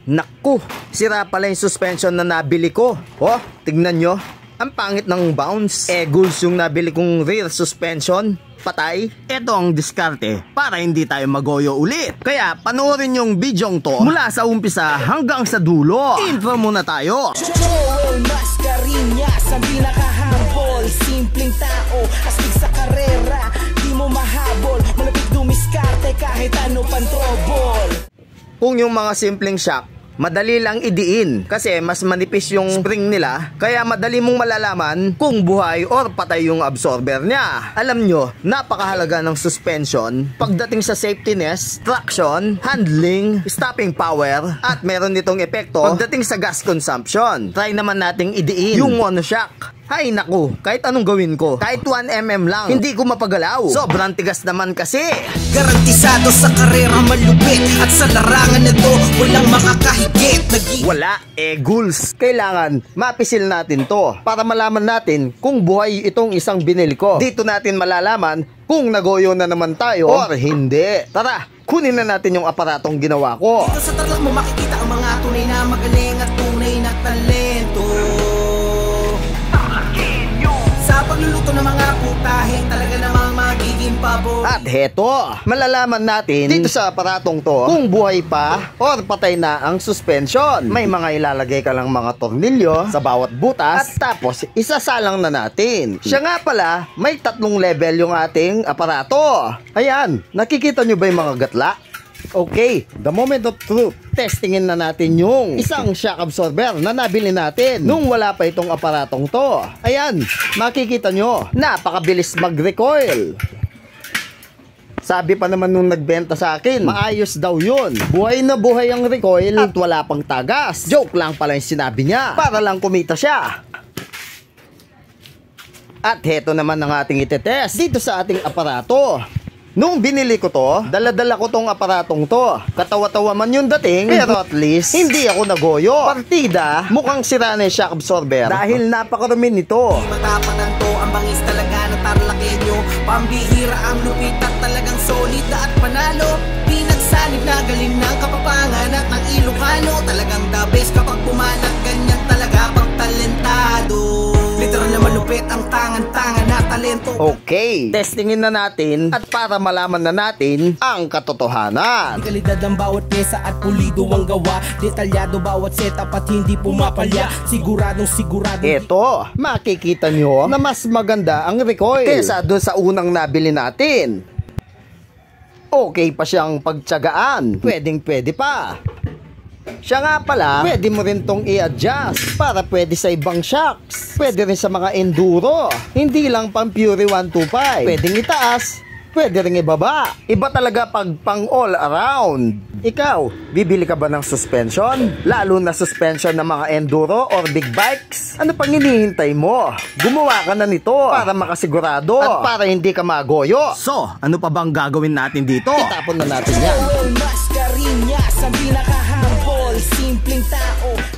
Naku, sira pala yung suspension na nabili ko. Oh, tignan nyo. Ang pangit ng bounce. Goals yung nabili kong rear suspension. Patay. Ito ang diskarte para hindi tayo magoyo ulit. Kaya panoorin yung bidyong to mula sa umpisa hanggang sa dulo. Intro muna tayo. Joel Mascareñas, ang pinaka-humble, simpleng tao, astig sa karera, di mo mahabol, malapit dumiskarte kahit ano pang trouble. Kung yung mga simpleng shock, madali lang idiin kasi mas manipis yung spring nila, kaya madali mong malalaman kung buhay or patay yung absorber niya. Alam nyo, napakahalaga ng suspension pagdating sa safetyness, traction, handling, stopping power, at meron nitong epekto pagdating sa gas consumption. Try naman nating idiin yung monoshock. Hay naku, kahit anong gawin ko, kahit 1mm lang, hindi ko mapagalaw. Sobrang tigas naman kasi. Garantisado sa karera malupit, at sa larangan na to, walang makakahigit. Wala, goals. Kailangan mapisil natin to para malaman natin kung buhay itong isang binili ko. Dito natin malalaman kung nagoyo na naman tayo or hindi. Tara, kunin na natin yung aparatong ginawa ko. Dito sa tarlac mo makikita ang mga tunay na magaling at tunay na talento. Sa pagluluto ng mga putahe, talaga namang magiging pabor. At heto, malalaman natin dito sa aparatong to kung buhay pa or patay na ang suspension. May mga ilalagay ka lang mga tornilyo sa bawat butas at tapos isasalang na natin. Siya nga pala, may 3 level yung ating aparato. Ayan, nakikita nyo ba yung mga gatla? Okay, the moment of truth. Testingin na natin yung isang shock absorber na nabili natin nung wala pa itong aparatong to. Ayan, makikita nyo, napakabilis mag-recoil. Sabi pa naman nung nagbenta sa akin, maayos daw yun. Buhay na buhay ang recoil at wala pang tagas. Joke lang pala yung sinabi niya para lang kumita siya. At heto naman ang ating itetest dito sa ating aparato. Nung binili ko to, dala-dala ko tong aparatong to. Katawa-tawa man yung dating, pero at least hindi ako nagoyo. Partida, mukhang sira na yung shock absorber dahil napakarumi nito. Matapatan to, ang bangis talaga na tarlakenyo. Pambihira ang lupit at talagang solid at panalo. Pinagsanib na galing ng Kapapangan at ng Ilocano. Talagang the best kapag pumanak, ganyan talaga pang talentado. Literal na malupit ang tangan-tangan na talento. Okay, testingin na natin at para malaman na natin ang katotohanan. Kalidad ng bawat pyesa at pulido ang gawa. Detalyado bawat setup at hindi pumapalya. Siguradong sigurado. Ito, makikita nyo na mas maganda ang recoil kesa doon sa unang nabili natin. Okay pa siyang pagtsagaan. Pwedeng pwede pa. Siya nga pala, pwede mo rin tong i-adjust para pwede sa ibang shocks. Pwede rin sa mga enduro. Hindi lang pang Fury 125. Pwedeng itaas, pwede rin ibaba. Iba talaga pag pang all around. Ikaw, bibili ka ba ng suspension? Lalo na suspension ng mga enduro or big bikes? Ano pang hinihintay mo? Gumawa ka na nito para makasigurado at para hindi ka magoyo. So, ano pa bang gagawin natin dito? Itapon na natin yan. Joel Mascareñas, ang pinaka-humble, simpleng tao.